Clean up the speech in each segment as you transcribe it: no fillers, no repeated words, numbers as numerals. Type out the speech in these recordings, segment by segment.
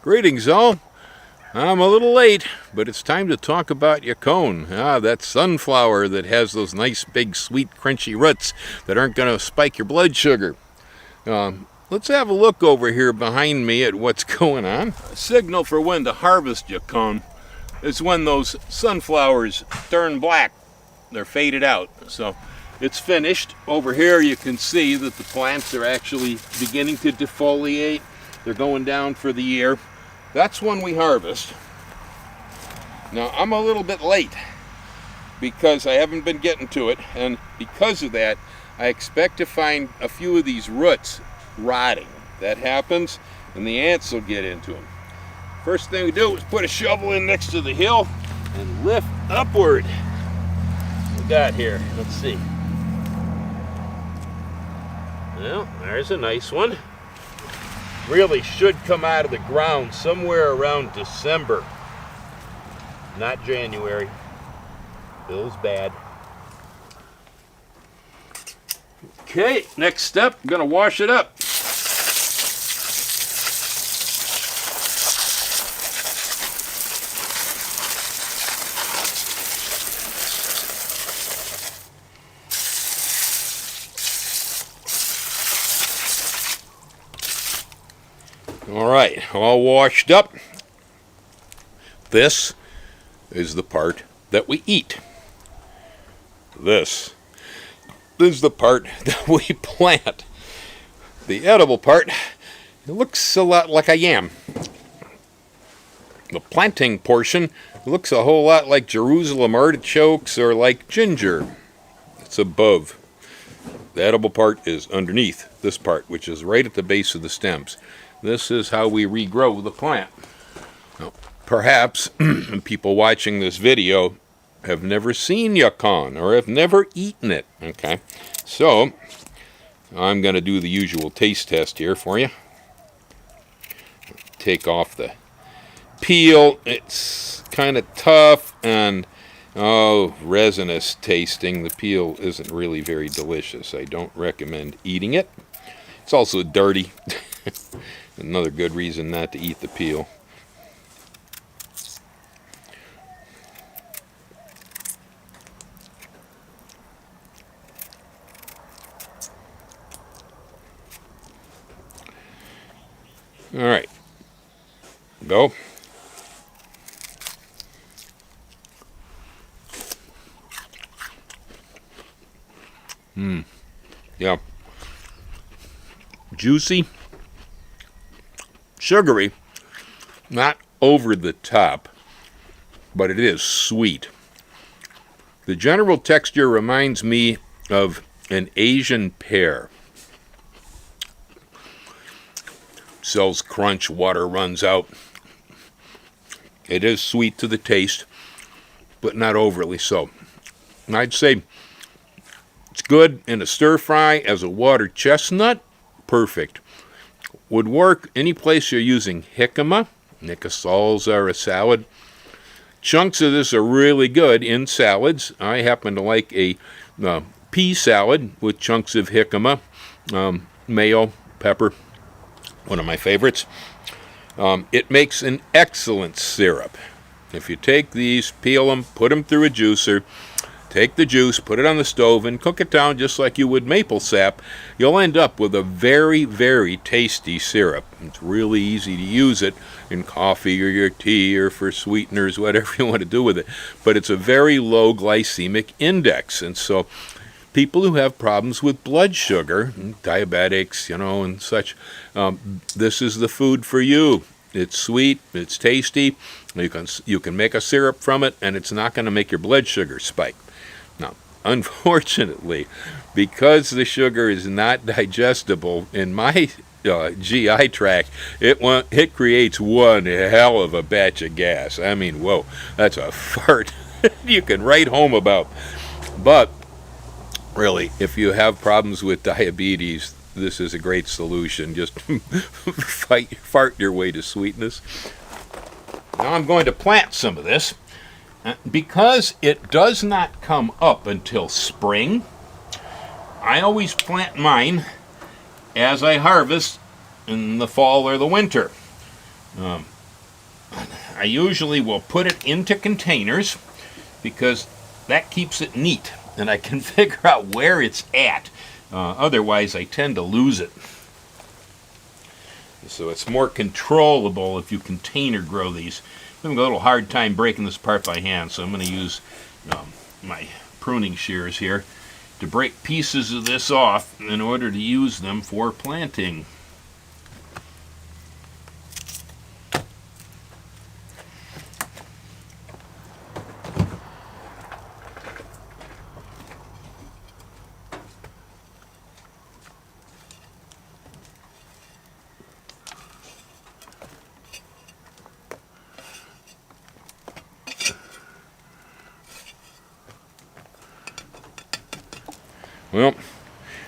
Greetings all. I'm a little late, but it's time to talk about Yacon. That sunflower that has those nice big sweet crunchy roots that aren't going to spike your blood sugar. Let's have a look over here behind me at what's going on. A signal for when to harvest Yacon is when those sunflowers turn black. They're faded out. So it's finished. Over here you can see that the plants are actually beginning to defoliate. They're going down for the year. That's when we harvest. Now I'm a little bit late because I haven't been getting to it, and because of that I expect to find a few of these roots rotting. That happens and the ants will get into them. First thing we do is put a shovel in next to the hill and lift upward. What we got here? Let's see. Well, there's a nice one. Really should come out of the ground somewhere around December, not January. Feels bad. Okay, next step, I'm gonna wash it up. All right, all washed up. This is the part that we eat. This is the part that we plant. The edible part, it looks a lot like a yam. The planting portion looks a whole lot like Jerusalem artichokes or like ginger. It's above. The edible part is underneath this part, which is right at the base of the stems. This is how we regrow the plant. Now, perhaps people watching this video have never seen Yacon or have never eaten it. Okay, so I'm going to do the usual taste test here for you. Take off the peel. It's kind of tough and resinous tasting. The peel isn't really very delicious. I don't recommend eating it. It's also dirty. Another good reason not to eat the peel. All right, go. Yeah. Juicy. Sugary, not over the top, but it is sweet. The general texture reminds me of an Asian pear. Cells crunch, water runs out. It is sweet to the taste, but not overly so. And I'd say it's good in a stir fry as a water chestnut. Perfect. Would work any place you're using jicama, nica salsa, or a salad. Chunks of this are really good in salads. I happen to like a pea salad with chunks of jicama, mayo, pepper, one of my favorites. It makes an excellent syrup. If you take these, peel them, put them through a juicer, take the juice, put it on the stove, and cook it down just like you would maple sap, you'll end up with a very, very tasty syrup. It's really easy to use it in coffee or your tea or for sweeteners, whatever you want to do with it. But it's a very low glycemic index, and so people who have problems with blood sugar, diabetics, and such, this is the food for you. It's sweet, it's tasty, you can make a syrup from it, and it's not going to make your blood sugar spike. Now, unfortunately, because the sugar is not digestible in my GI tract, it creates one hell of a batch of gas. I mean, whoa, that's a fart you can write home about. But really, if you have problems with diabetes, this is a great solution. Just fart your way to sweetness. Now I'm going to plant some of this. Because it does not come up until spring, I always plant mine as I harvest in the fall or the winter. I usually will put it into containers because that keeps it neat and I can figure out where it's at. Otherwise, I tend to lose it. So it's more controllable if you container grow these. I'm having a little hard time breaking this apart by hand, so I'm going to use my pruning shears here to break pieces of this off in order to use them for planting. Well,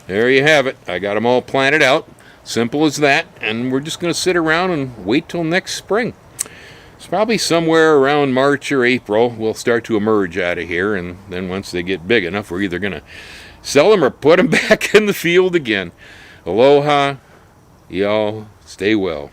there you have it. I got them all planted out. Simple as that. And we're just going to sit around and wait till next spring. It's probably somewhere around March or April we'll start to emerge out of here. And then once they get big enough, we're either going to sell them or put them back in the field again. Aloha. Y'all stay well.